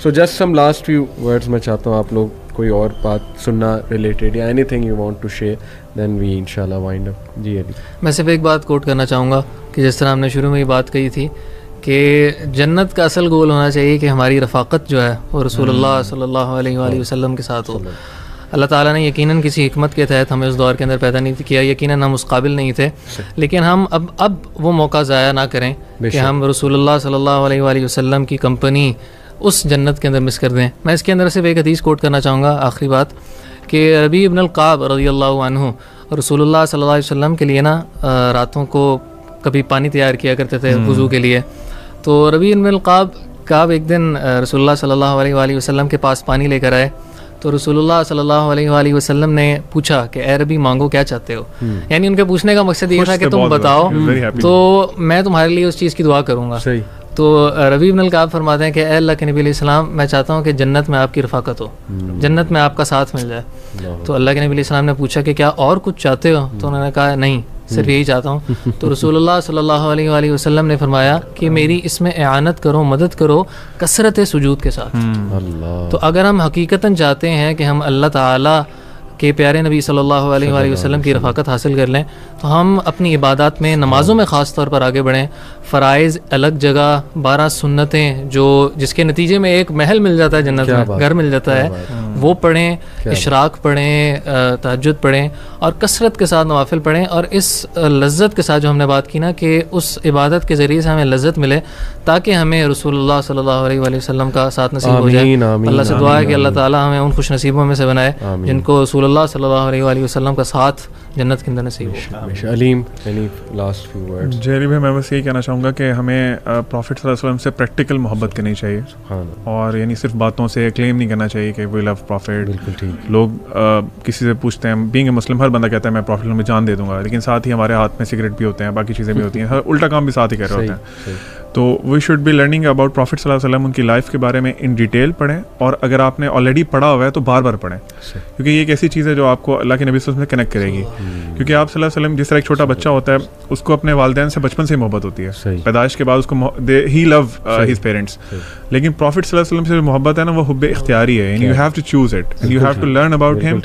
So just some last few words میں چاہتا ہوں آپ لوگ کوئی اور بات سننا ریلیٹڈ یا anything you want to share, then we انشاءاللہ وائنڈ اپ. جی علی. میں صرف ایک بات کوٹ کرنا چاہوں گا کہ جس طرح ہم نے شروع میں یہ بات کہی تھی کہ جنت کا اصل گول ہونا چاہیے کہ ہماری رفاقت جو ہے وہ رسول اللہ صلی اللہ علیہ وآلہ وسلم کے ساتھ ہو. اللہ تعالیٰ نے یقیناً کسی حکمت کے تحت ہمیں اس دور کے اندر پیدا نہیں کیا, یقیناً ہم اس قابل نہیں تھے, لیکن ہم اب وہ موقع ضائع نہ کریں کہ ہم رسول اللہ صلی اللہ علیہ وآلہ وسلم کی کمپنی اس جنت کے اندر مس کر دیں. میں اس کے اندر صرف ایک حدیث کوٹ کرنا چاہوں گا, آخری بات, کہ ربیع بن القعب رضی اللہ عنہ رسول اللہ صلی اللہ علیہ وسلم کے لیے نا راتوں کو کبھی پانی تیار کیا کرتے تھے وضو کے لیے. تو ربیع بن القعب ایک دن رسول اللہ صلی اللہ علیہ وآلہ وسلم کے پاس پانی لے کر آئے, تو رسول اللہ صلی اللہ علیہ وآلہ وسلم نے پوچھا کہ اے ربی مانگو کیا چاہتے ہو, یعنی ان کے پوچھنے کا مقصد یہ تھا کہ تم بتاؤ تو میں تمہارے لیے اس چیز کی دعا کروں گا. تو ربیع بن القعب فرماتے ہیں کہ اے اللہ کے نبی علیہ السلام, میں چاہتا ہوں کہ جنت میں آپ کی رفاقت ہو, جنت میں آپ کا ساتھ مل جائے. تو اللہ کے نبی علیہ السلام نے پوچھا کہ کیا اور کچھ چاہتے ہو, تو انہوں نے کہا نہیں, صرف یہی چاہتا ہوں. تو رسول اللہ صلی اللہ علیہ وآلہ وسلم نے فرمایا کہ میری اس میں اعانت کرو, مدد کرو کثرت سجود کے ساتھ. تو اگر ہم حقیقتاً چاہتے ہیں کہ ہم اللہ تعالیٰ کہ پیارے نبی صلی اللہ علیہ وآلہ وسلم کی رفاقت حاصل کر لیں, تو ہم اپنی عبادات میں, نمازوں میں خاص طور پر آگے بڑھیں. فرائض الگ جگہ, 12 سنتیں جو جس کے نتیجے میں ایک محل مل جاتا ہے جنت میں, گھر مل جاتا ہے, وہ پڑھیں, اشراق پڑھیں, تہجد پڑھیں, اور کثرت کے ساتھ نوافل پڑھیں, اور اس لذت کے ساتھ جو ہم نے بات کی نا کہ اس عبادت کے ذریعے سے ہمیں لذت ملے, تاکہ ہمیں رسول اللہ صلی اللہ علیہ وآلہ وسلم کا ساتھ نصیب ہو جائے. اللہ سے دعا ہے کہ اللہ تعالیٰ ہمیں ان خوش نصیبوں میں سے بنائے جن کو رسول اللہ صلی اللہ علیہ وآلہ وسلم کا ساتھ جنت کے اندر نصیب ہو. علیم لاسٹ فیو ورڈز. جی بھائی, میں بس یہی کہنا چاہوں گا کہ ہمیں پروفٹ صلی اللہ علیہ وسلم سے پریکٹیکل محبت کرنی چاہیے, اور یعنی صرف باتوں سے کلیم نہیں کرنا چاہیے کہ وی لو پروفٹ. بالکل ٹھیک. لوگ کسی سے پوچھتے ہیں, بینگ اے مسلم ہر بندہ کہتا ہے میں پروفٹ میں جان دے دوں گا, لیکن ساتھ ہی ہمارے ہاتھ میں سگریٹ بھی ہوتے ہیں, باقی چیزیں بھی ہوتی ہیں, الٹا کام بھی ساتھ ہی کر رہے ہوتے ہیں. تو we should be learning about prophet صلی اللہ علیہ وسلم, ان کی لائف کے بارے میں ان ڈیٹیل پڑھیں, اور اگر آپ نے آلریڈی پڑھا ہوا ہے تو بار بار پڑھیں, کیونکہ یہ ایک ایسی چیز ہے جو آپ کو اللہ کے نبی صلی اللہ علیہ وسلم سے کنیکٹ کرے گی. کیونکہ آپ صلی اللہ علیہ وسلم جس طرح ایک چھوٹا بچہ ہوتا ہے اس کو اپنے والدین سے بچپن سے ہی محبت ہوتی ہے, پیدائش کے بعد اس کو ہی لو ہز پیرنٹس, لیکن پروفٹ صلی اللہ علیہ وسلم سے جو محبت ہے نا وہ حب اختیاری ہے, you have to choose it and you have to learn about him.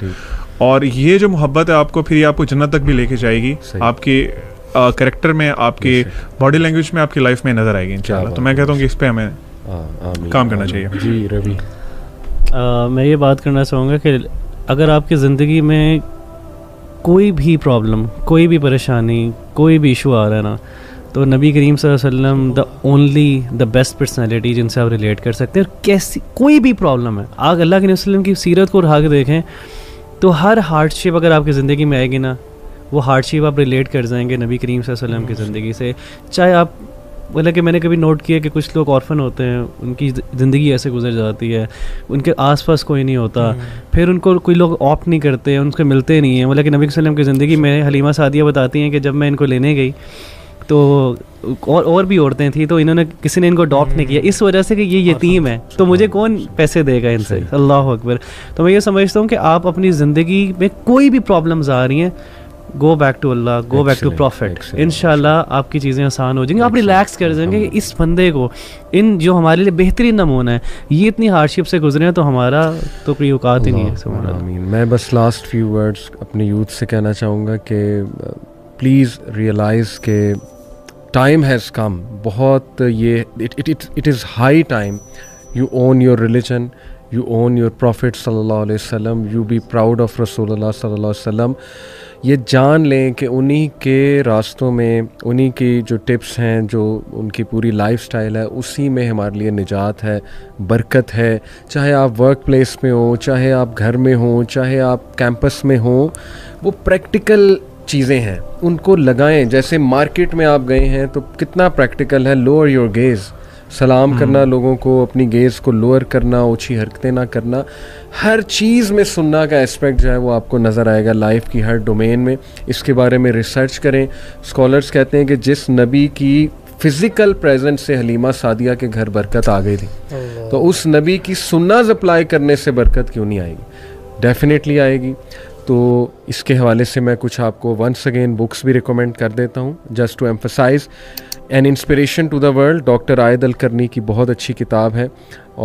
اور یہ جو محبت ہے آپ کو پھر یہ آپ کو جنت تک بھی لے کے جائے گی, آپ کی کریکٹر میں, آپ کی باڈی لینگویج میں, آپ کی لائف میں نظر آئے گی انشاءاللہ. تو میں کہتا ہوں کہ اس پہ ہمیں کام کرنا چاہیے. جی ربی. میں یہ بات کرنا چاہوں گا کہ اگر آپ کی زندگی میں کوئی بھی پرابلم, کوئی بھی پریشانی, کوئی بھی ایشو آ رہا ہے نا, تو نبی کریم صلی اللہ علیہ وسلم دا بیسٹ پرسنالٹی جن سے آپ ریلیٹ کر سکتے ہیں. اور کیسی کوئی بھی پرابلم ہے, آپ اللہ کے نبی صلی اللہ علیہ وسلم کی سیرت کو اٹھا کے دیکھیں تو ہر ہارڈ شپ اگر آپ کی زندگی میں آئے گی نا, وہ ہارڈ شپ آپ ریلیٹ کر جائیں گے نبی کریم صلی اللہ علیہ وسلم کی زندگی سے. چاہے آپ بولا کہ میں نے کبھی نوٹ کیا کہ کچھ لوگ آرفن ہوتے ہیں, ان کی زندگی ایسے گزر جاتی ہے, ان کے آس پاس کوئی نہیں ہوتا, پھر ان کو کوئی لوگ آپٹ نہیں کرتے, ان سے ملتے نہیں ہیں. بولا کہ نبی صلی اللہ علیہ وسلم کی زندگی میں حلیمہ سعدیہ بتاتی ہیں کہ جب میں ان کو لینے گئی تو اور بھی عورتیں تھیں, تو انہوں نے کسی نے ان کو اڈاپٹ نہیں کیا اس وجہ سے کہ یہ یتیم ہے, تو مجھے کون پیسے دے گا ان سے. اللہ اکبر. تو میں یہ سمجھتا ہوں کہ آپ اپنی زندگی میں کوئی بھی پرابلمز آ رہی ہیں, go back to Allah, go back to prophet, انشاءاللہ آپ کی چیزیں آسان ہو جائیں گی. آپ ریلیکس کر جائیں گے کہ اس بندے کو, ان جو ہمارے لیے بہترین نمونہ ہے, یہ اتنی ہارڈ شپ سے گزرے ہیں تو ہمارا تو کوئی اوقات ہی نہیں ہے. میں بس لاسٹ فیو ورڈز اپنے یوتھ سے کہنا چاہوں گا کہ پلیز ریئلائز کہ ٹائم ہیز کم. بہت یہ it is high time you own your religion, you own your prophet صلی اللہ علیہ وسلم, یو بی پراؤڈ آف رسول اللہ صلی اللہ علیہ وسلم. یہ جان لیں کہ انہی کے راستوں میں, انہی کی جو ٹپس ہیں, جو ان کی پوری لائف سٹائل ہے, اسی میں ہمارے لیے نجات ہے, برکت ہے. چاہے آپ ورک پلیس میں ہوں, چاہے آپ گھر میں ہوں, چاہے آپ کیمپس میں ہوں, وہ پریکٹیکل چیزیں ہیں, ان کو لگائیں. جیسے مارکیٹ میں آپ گئے ہیں تو کتنا پریکٹیکل ہے, لوور یور گیز, سلام کرنا لوگوں کو, اپنی گیز کو لوور کرنا, اونچی حرکتیں نہ کرنا. ہر چیز میں سننا کا اسپیکٹ جو ہے وہ آپ کو نظر آئے گا لائف کی ہر ڈومین میں. اس کے بارے میں ریسرچ کریں. اسکالرس کہتے ہیں کہ جس نبی کی فزیکل پریزنس سے حلیمہ سعدیہ کے گھر برکت آ گئی تھی, تو اس نبی کی سنت اپلائی کرنے سے برکت کیوں نہیں آئے گی؟ ڈیفینیٹلی آئے گی. تو اس کے حوالے سے میں کچھ آپ کو ونس اگین بکس بھی ریکمینڈ کر دیتا ہوں, just to emphasise. An inspiration to the world, doctor عائد القرنی کی بہت اچھی کتاب ہے،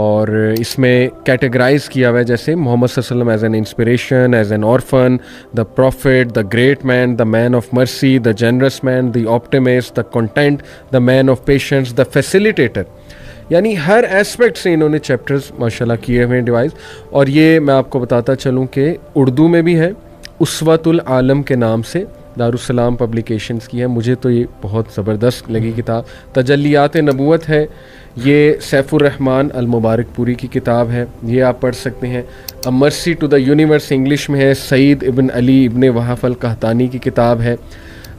اور اس میں کیٹیگرائز کیا ہوا ہے جیسے محمد صلی اللہ علیہ وسلم as an inspiration, as an orphan, the prophet, the great man, the man of mercy, the generous man, the optimist, the content, the man of patience, the facilitator. یعنی ہر ایسپیکٹ سے انہوں نے چیپٹرز ماشاءاللہ کیے ہوئے ہیں ڈیوائز. اور یہ میں آپ کو بتاتا چلوں کہ اردو میں بھی ہے، اسوۃ العالم کے نام سے دارالسلام پبلیکیشنز کی ہے. مجھے تو یہ بہت زبردست لگی کتاب. تجلیات نبوت ہے، یہ سیف الرحمن المبارک پوری کی کتاب ہے، یہ آپ پڑھ سکتے ہیں. مرسی ٹو دا یونیورس انگلش میں ہے، سعید ابن علی ابن وہف القحطانی کی کتاب ہے.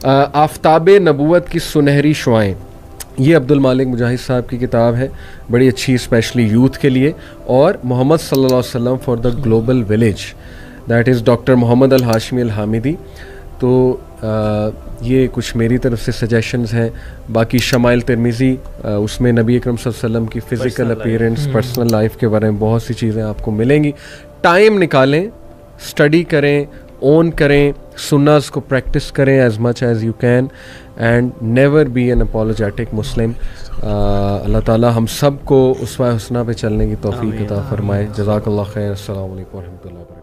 آفتاب نبوت کی سنہری شعائیں، یہ عبد المالک مجاہد صاحب کی کتاب ہے، بڑی اچھی اسپیشلی یوتھ کے لیے. اور محمد صلی اللہ علیہ وسلم for the global village, that is doctor Muhammad Alhashimi Alhamidi. تو یہ کچھ میری طرف سے سجیشنز ہیں. باقی شمائل ترمذی، اس میں نبی اکرم صلی اللہ علیہ وسلم کی فزیکل اپیرنس، پرسنل لائف کے بارے میں بہت سی چیزیں آپ کو ملیں گی. ٹائم نکالیں، اسٹڈی کریں، اون کریں، سناز کو پریکٹس کریں as much as you can, and never be an apologetic Muslim. اللہ تعالیٰ ہم سب کو اسوہ حسنہ پہ چلنے کی توفیق عطا فرمائے. جزاک اللہ خیر. السلام علیکم ورحمۃ اللہ وبرکاتہ.